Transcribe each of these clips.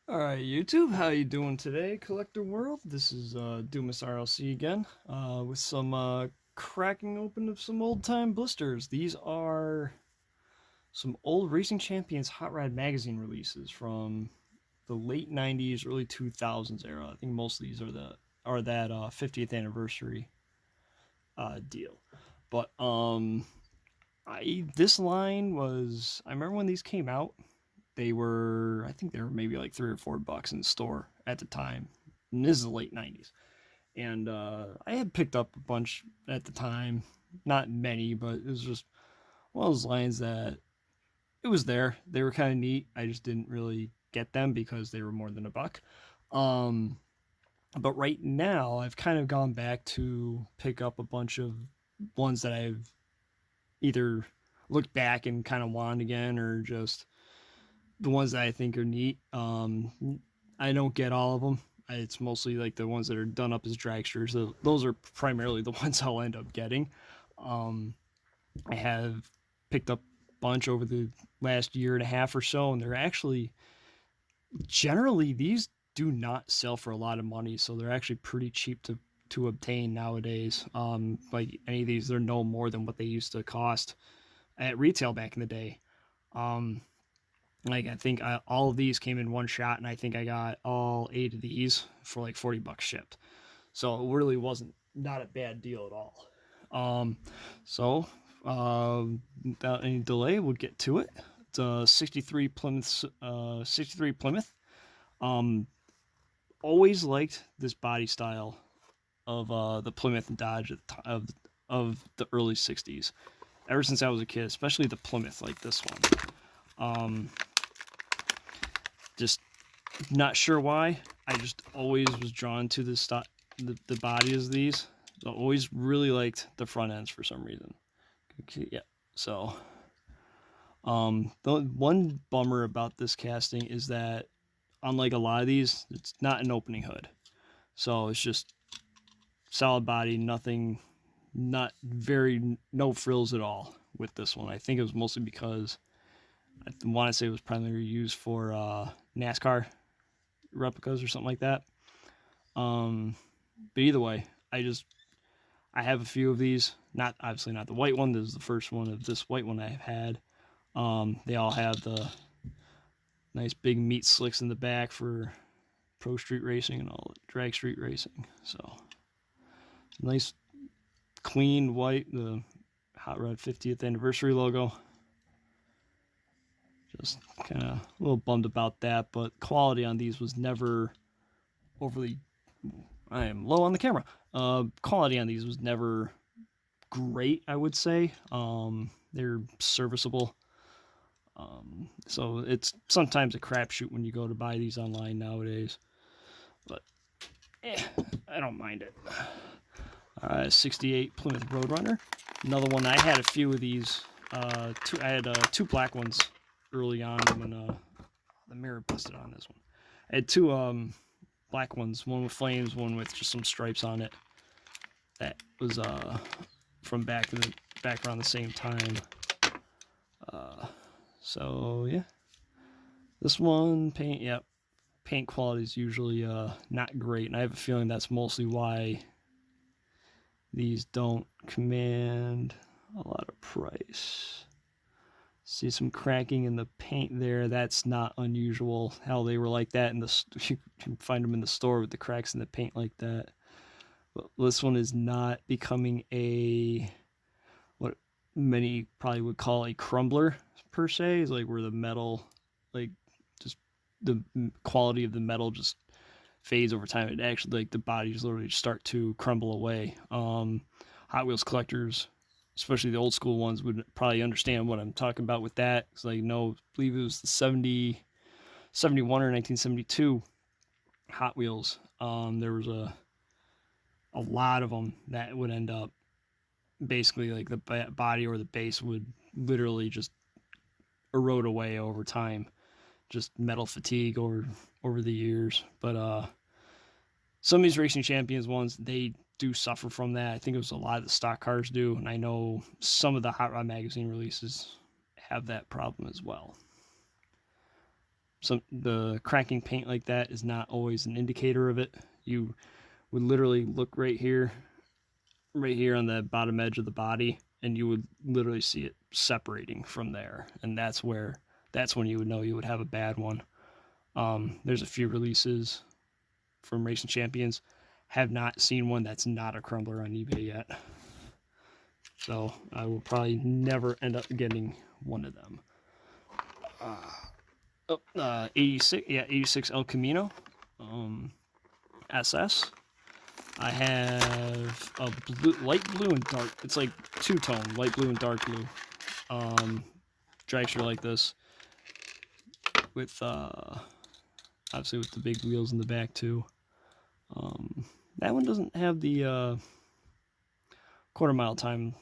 Alright, YouTube, how you doing today, Collector World? This is Dumas RLC again, with some cracking open of some old-time blisters. These are some old Racing Champions Hot Rod magazine releases from the late 90s, early 2000s era. I think most of these are that 50th anniversary deal. But this line was, I remember when these came out, I think they were maybe like $3 or $4 in the store at the time. And this is the late 90s. And I had picked up a bunch at the time. Not many, but it was just one of those lines that it was there. They were kind of neat. I just didn't really get them because they were more than $1. Um, but right now, I've kind of gone back to pick up a bunch of ones that I've either looked back and kind of want again, or just the ones that I think are neat. I don't get all of them. It's mostly like the ones that are done up as dragsters. So those are primarily the ones I'll end up getting. Um, I have picked up a bunch over the last year and a half or so, and they're actually generally these do not sell for a lot of money, so they're actually pretty cheap to obtain nowadays. Like any of these, they're no more than what they used to cost at retail back in the day. Um, like I think all of these came in one shot, and I think I got all 8 of these for like $40 shipped. So it really wasn't not a bad deal at all. Um, so without any delay, we'll get to it. It's a 63 Plymouth. 63 Plymouth. Um, Always liked this body style of the Plymouth and Dodge of the early '60s. Ever since I was a kid, especially the Plymouth like this one. Um, just not sure why. I just always was drawn to the bodies of these. I always really liked the front ends for some reason. Okay, yeah. So, the one bummer about this casting is that, unlike a lot of these, it's not an opening hood. So it's just solid body, nothing, not very, no frills at all with this one. I think it was mostly because I want to say it was primarily used for NASCAR replicas or something like that. But either way, I have a few of these. Not obviously not the white one. This is the first one of this white one I've had. They all have the nice big meat slicks in the back for pro street racing and all drag street racing. So nice clean white, the Hot Rod 50th anniversary logo. Just kind of a little bummed about that, but quality on these was never overly. I am low on the camera. Quality on these was never great, I would say. They're serviceable. So it's sometimes a crapshoot when you go to buy these online nowadays, but I don't mind it. 68 Plymouth Roadrunner, another one. I had a few of these. I had 2 black ones early on when the mirror busted on this one. I had 2 black ones, one with flames, one with just some stripes on it. That was from back around the same time. So yeah, this one paint quality is usually not great, and I have a feeling that's mostly why these don't command a lot of price. See some cracking in the paint there. That's not unusual. How they were like that you can find them in the store with the cracks in the paint like that. But this one is not becoming what many probably would call a crumbler per se. Is like where the metal, like just the quality of the metal just fades over time. It actually, like, the bodies literally start to crumble away. Hot Wheels collectors, especially the old school ones, would probably understand what I'm talking about with that. Because I believe it was the 71 or 1972 Hot Wheels. There was a lot of them that would end up basically like the body or the base would literally just erode away over time. Just metal fatigue over the years. But some of these Racing Champions ones, they do suffer from that. I think it was a lot of the stock cars do, and I know some of the Hot Rod magazine releases have that problem as well. the cracking paint like that is not always an indicator of it. You would literally look right here on the bottom edge of the body, and you would literally see it separating from there, and that's when you would know you would have a bad one. There's a few releases from Racing Champions. Have not seen one that's not a crumbler on eBay yet, so I will probably never end up getting one of them. 86 El Camino SS. I have a light blue and dark. It's like two-tone, light blue and dark blue. Dragster like this, with obviously with the big wheels in the back too. That one doesn't have the quarter-mile time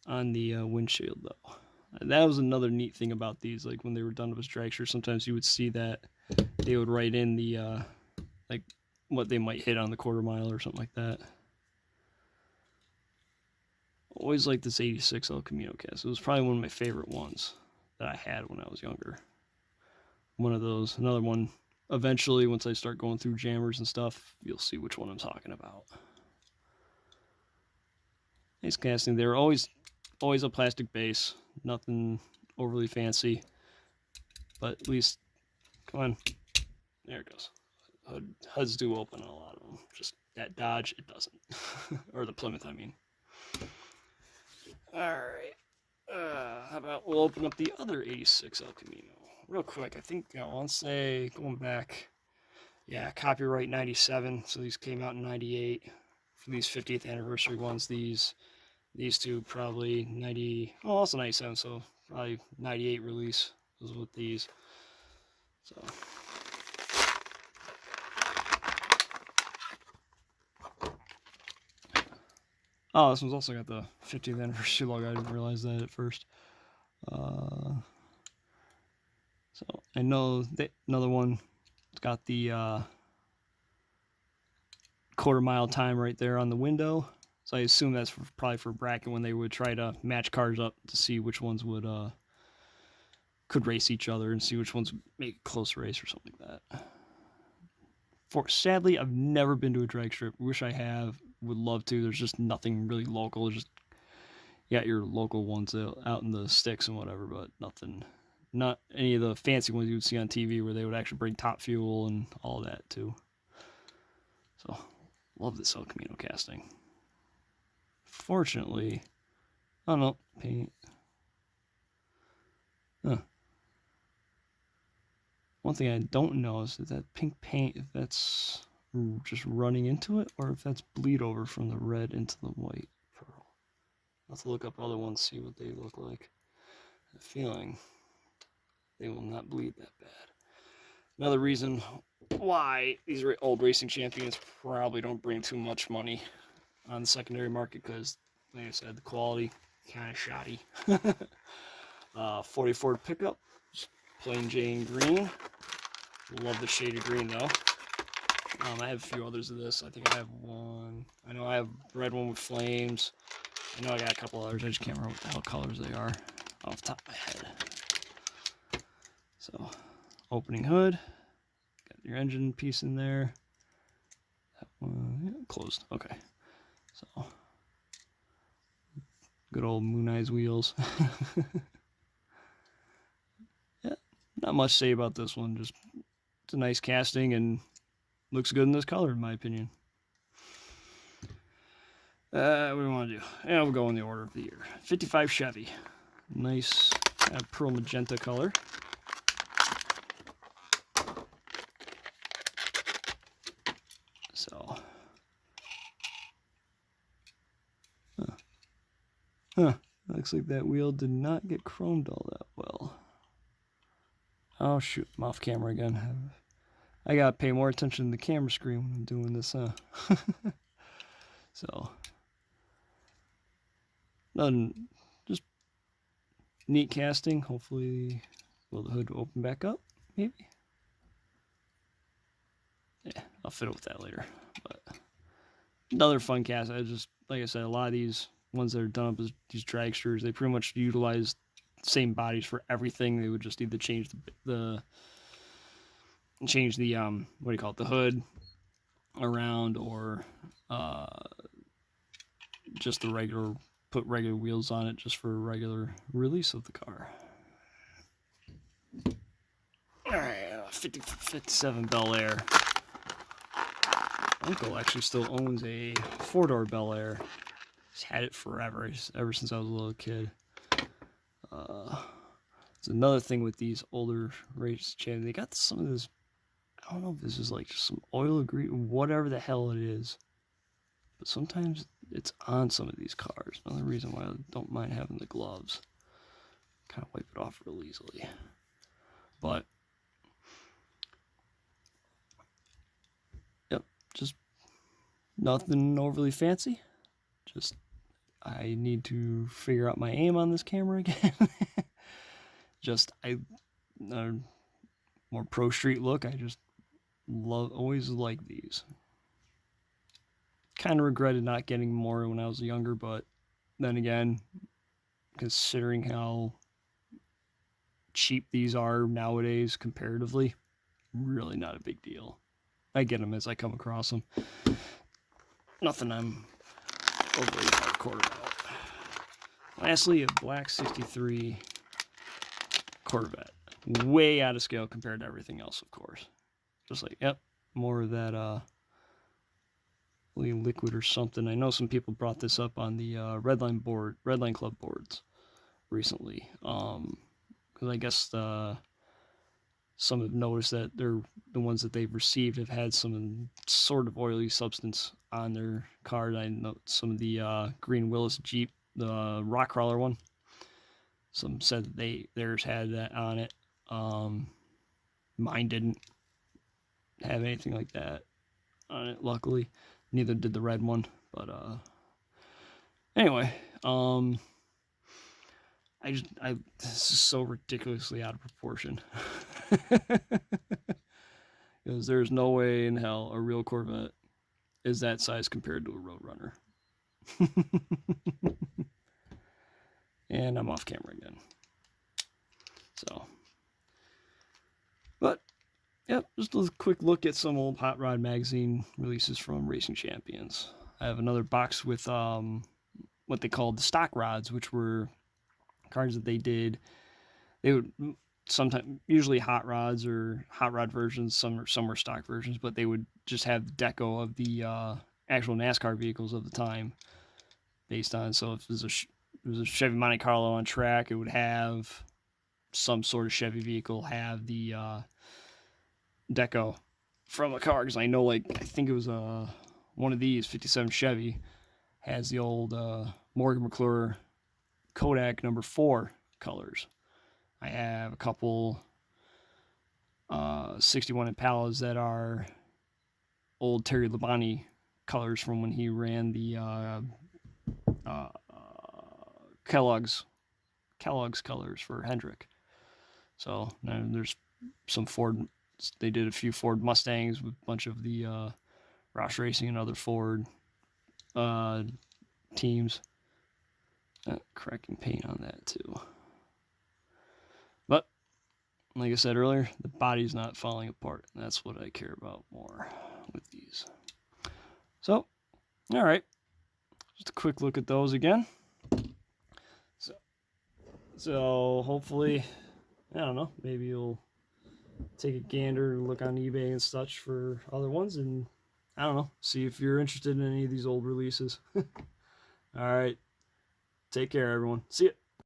on the windshield though. That was another neat thing about these. Like when they were done with dragster, sometimes you would see that they would write in the like what they might hit on the quarter mile or something like that. Always liked this 86 El Camino cast. It was probably one of my favorite ones that I had when I was younger. One of those. Another one. Eventually, once I start going through jammers and stuff, you'll see which one I'm talking about. Nice casting. They're always a plastic base. Nothing overly fancy. But at least, come on. There it goes. HUDs do open on a lot of them. Just that Dodge, it doesn't. Or the Plymouth, I mean. Alright. How about we'll open up the other 86 El Camino. Real quick, I think I want to say, going back, yeah, copyright 97. So these came out in 98. For these 50th anniversary ones, these two probably 90, oh, also 97, so probably 98 release was with these. So. Oh, this one's also got the 50th anniversary logo. I didn't realize that at first. So I know that another one, it's got the quarter-mile time right there on the window. So I assume that's probably for bracket when they would try to match cars up to see which ones would could race each other and see which ones would make a close race or something like that. Sadly, I've never been to a drag strip. Wish I have. Would love to. There's just nothing really local. Just you got your local ones out in the sticks and whatever, but nothing. Not any of the fancy ones you would see on TV where they would actually bring top fuel and all that too. So, love this El Camino casting. Fortunately, I don't know, paint. One thing I don't know is that pink paint, if that's just running into it, or if that's bleed over from the red into the white pearl. I'll have to look up other ones, see what they look like. I have a feeling they will not bleed that bad. Another reason why these old Racing Champions probably don't bring too much money on the secondary market, because, like I said, the quality kind of shoddy. 40 Ford pickup, plain Jane green. Love the shaded green though. I have a few others of this. I think I have one. I know I have red one with flames. I know I got a couple others. I just can't remember what the hell colors they are off the top of my head. So, opening hood. Got your engine piece in there. That one, yeah, closed. Okay. So, good old Moon Eyes wheels. Yeah, not much to say about this one. Just it's a nice casting and looks good in this color, in my opinion. What do we want to do? Yeah, we'll go in the order of the year. 55 Chevy. Nice pearl magenta color. So. Looks like that wheel did not get chromed all that well. Oh shoot, I'm off camera again. I gotta pay more attention to the camera screen when I'm doing this, huh? So, nothing, just neat casting. Hopefully, will the hood open back up? Maybe. Yeah, I'll fiddle with that later. But another fun cast. I just, like I said, a lot of these ones that are done up as these dragsters, they pretty much utilize same bodies for everything. They would just either change the what do you call it, the hood around, or just the regular, put regular wheels on it just for regular release of the car. Alright, 57 Bel Air. Uncle actually still owns a 4-door Bel Air. He's had it forever, ever since I was a little kid. It's another thing with these older race channels. They got some of this, I don't know if this is like just some oil grease, whatever the hell it is. But sometimes it's on some of these cars. Another reason why I don't mind having the gloves. Kind of wipe it off real easily. But yep, just nothing overly fancy. Just I need to figure out my aim on this camera again. Just more pro street look. I just always like these. Kind of regretted not getting more when I was younger, but then again, considering how cheap these are nowadays comparatively, really not a big deal. I get them as I come across them. Nothing I'm overly hardcore about. Lastly, a black 63 Corvette. Way out of scale compared to everything else, of course. Just like, yep, more of that liquid or something. I know some people brought this up on the Redline Club boards recently. Because I guess some have noticed that the ones that they've received have had some sort of oily substance on their cars. I know some of the Green Willis Jeep, the rock crawler one, some said that theirs had that on it. Mine didn't have anything like that on it, luckily. Neither did the red one. But anyway, this is so ridiculously out of proportion. Because there's no way in hell a real Corvette is that size compared to a Roadrunner. And I'm off camera again. So, but yep, just a quick look at some old Hot Rod magazine releases from Racing Champions. I have another box with what they called the stock rods, which were cars that they did. They would sometimes, usually hot rods or hot rod versions, some were stock versions, but they would just have the deco of the actual NASCAR vehicles of the time based on. So if it was a Chevy Monte Carlo on track, it would have some sort of Chevy vehicle have the deco from a car. Because I know, like, I think it was one of these 57 Chevy has the old Morgan McClure Kodak number 4 colors. I have a couple 61 Impalas that are old Terry Labonte colors from when he ran the Kellogg's colors for Hendrick. So there's some Ford. They did a few Ford Mustangs with a bunch of the Roush Racing and other Ford teams. Cracking paint on that too. But like I said earlier, the body's not falling apart. And that's what I care about more with these. So, all right, just a quick look at those again. So hopefully, I don't know, maybe you'll take a gander and look on eBay and such for other ones, and I don't know, see if you're interested in any of these old releases. All right, take care, everyone. See ya.